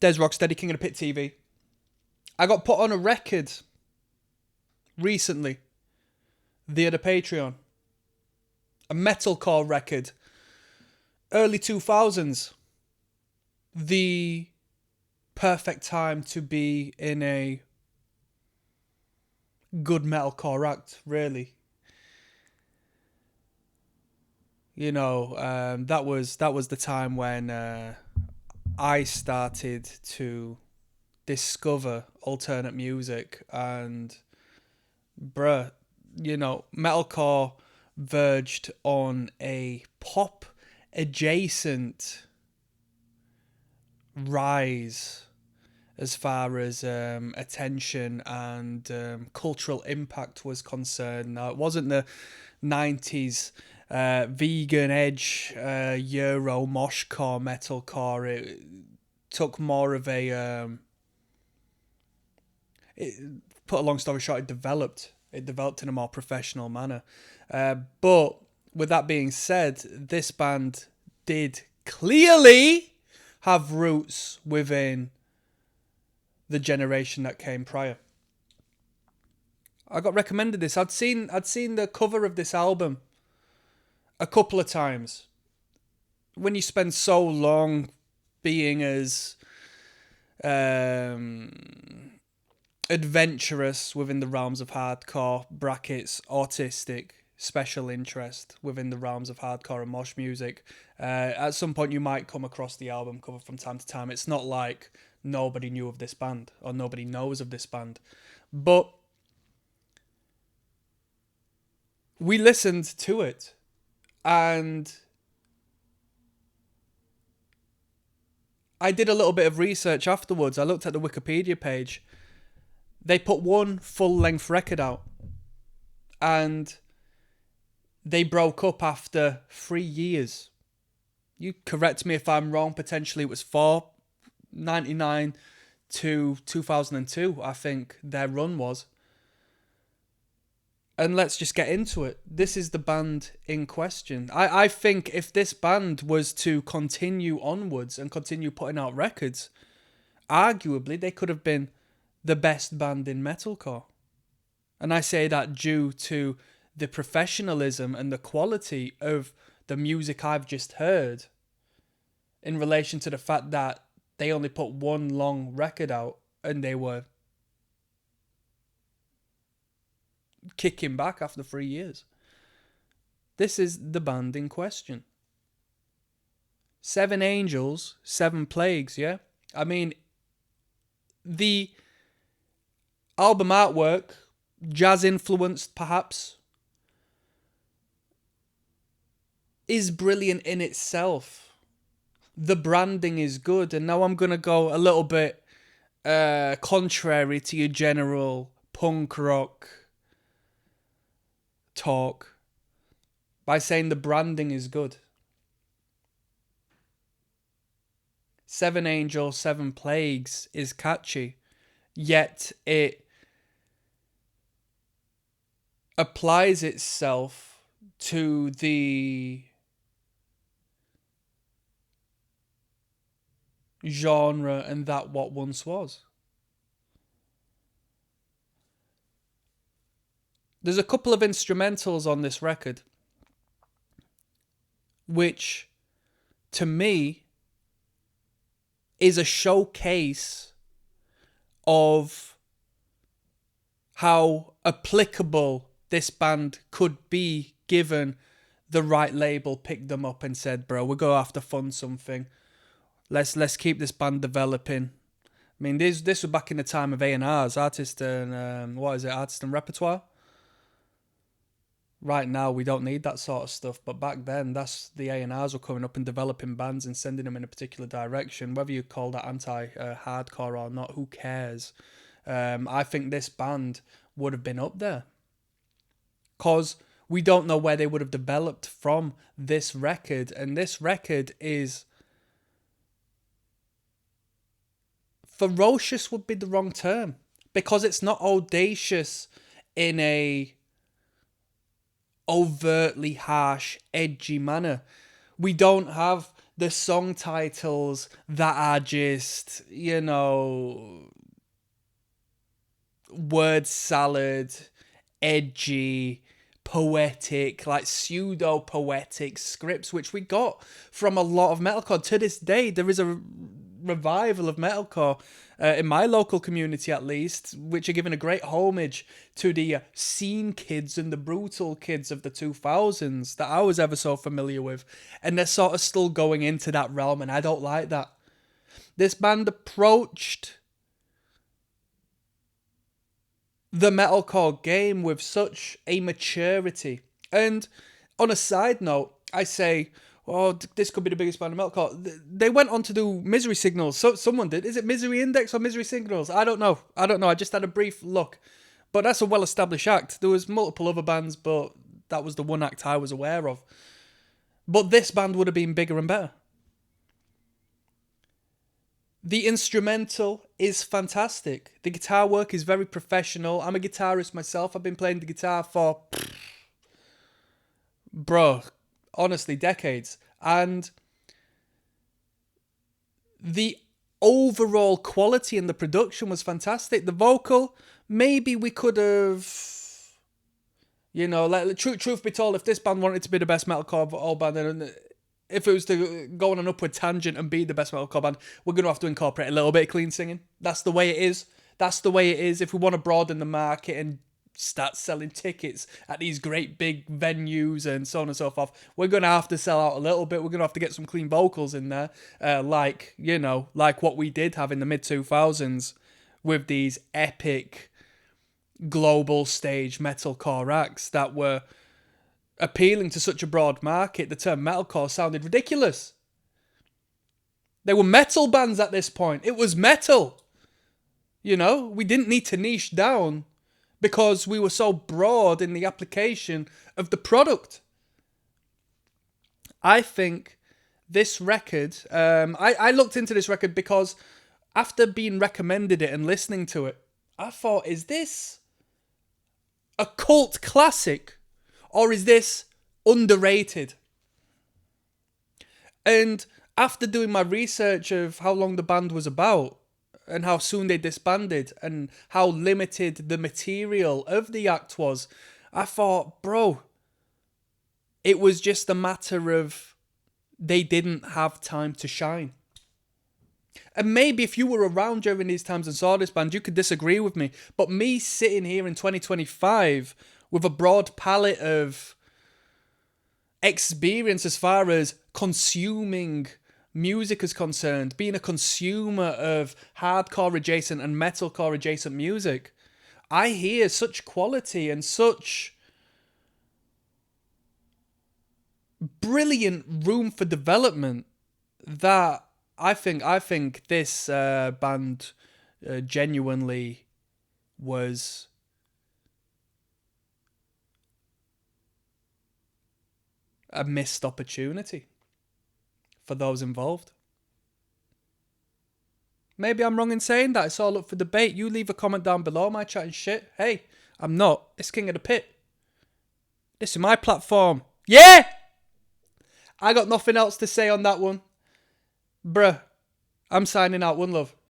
Des Rocksteady, King of the Pit TV. I got put on a record recently via the Patreon. A metalcore record. Early 2000s. The perfect time to be in a good metalcore act, really. You know, that was the time when I started to discover alternate music, and bruh, you know, metalcore verged on a pop adjacent rise as far as attention and cultural impact was concerned. Now, it wasn't the 90s vegan edge Euro moshcore metalcore. It took more of a... put a long story short, it developed in a more professional manner. But with that being said, this band did clearly have roots within the generation that came prior. I got recommended this. I'd seen the cover of this album a couple of times. When you spend so long being as adventurous within the realms of hardcore, brackets, autistic, special interest within the realms of hardcore and mosh music, at some point you might come across the album cover from time to time. It's not like nobody knew of this band or nobody knows of this band. But we listened to it, and I did a little bit of research afterwards. I looked at the Wikipedia page. They put one full-length record out, and they broke up after 3 years. You correct me if I'm wrong. Potentially it was 4, 1999 to 2002, I think their run was. And let's just get into it. This is the band in question. I think if this band was to continue onwards and continue putting out records, arguably they could have been the best band in metalcore. And I say that due to the professionalism and the quality of the music I've just heard, in relation to the fact that they only put one long record out and they were kicking back after 3 years. This is the band in question. 7 Angels, 7 Plagues, yeah? I mean, the album artwork, jazz influenced perhaps, is brilliant in itself. The branding is good, and now I'm going to go a little bit contrary to your general punk rock talk by saying the branding is good. 7 Angels, 7 Plagues is catchy, yet it applies itself to the genre and that what once was. There's a couple of instrumentals on this record which, to me, is a showcase of how applicable this band could be given the right label picked them up and said, bro, we're going to have to fund something. Let's keep this band developing. I mean, this was back in the time of A&Rs, artist and artist and repertoire. Right now, we don't need that sort of stuff, but back then, that's the A&Rs were coming up and developing bands and sending them in a particular direction. Whether you call that anti-hardcore or not, who cares? I think this band would have been up there, because we don't know where they would have developed from this record, and this record is... ferocious would be the wrong term, because it's not audacious in a overtly harsh, edgy manner. We don't have the song titles that are just, word salad, edgy, poetic, like pseudo poetic scripts, which we got from a lot of metalcore. To this day, there is a revival of metalcore in my local community, at least, which are giving a great homage to the scene kids and the brutal kids of the 2000s that I was ever so familiar with, and they're sort of still going into that realm, and I don't like that. This band approached the metalcore game with such a maturity. And on a side note, I say, oh, this could be the biggest band of metalcore. They went on to do Misery Signals. So someone did. Is it Misery Index or Misery Signals? I don't know. I just had a brief look. But that's a well-established act. There was multiple other bands, but that was the one act I was aware of. But this band would have been bigger and better. The instrumental is fantastic. The guitar work is very professional. I'm a guitarist myself. I've been playing the guitar for, honestly, decades. And the overall quality in the production was fantastic. The vocal, maybe we could have, truth be told, if this band wanted to be the best metalcore of all band, and if it was to go on an upward tangent and be the best metalcore band, we're going to have to incorporate a little bit of clean singing. That's the way it is. That's the way it is. If we want to broaden the market and start selling tickets at these great big venues and so on and so forth, we're going to have to sell out a little bit. We're going to have to get some clean vocals in there, like what we did have in the mid-2000s with these epic global stage metalcore acts that were appealing to such a broad market. The term metalcore sounded ridiculous. They were metal bands at this point. It was metal. We didn't need to niche down because we were so broad in the application of the product. I think this record, I looked into this record because after being recommended it and listening to it, I thought, is this a cult classic? Or is this underrated? And after doing my research of how long the band was about and how soon they disbanded and how limited the material of the act was, I thought, it was just a matter of they didn't have time to shine. And maybe if you were around during these times and saw this band, you could disagree with me. But me sitting here in 2025 with a broad palette of experience as far as consuming music is concerned, being a consumer of hardcore adjacent and metalcore adjacent music, I hear such quality and such brilliant room for development that I think this band genuinely was a missed opportunity for those involved. Maybe I'm wrong in saying that. It's all up for debate. You leave a comment down below. Am I chatting shit? Hey, I'm not. It's King of the Pit. This is my platform. Yeah! I got nothing else to say on that one. I'm signing out. One love.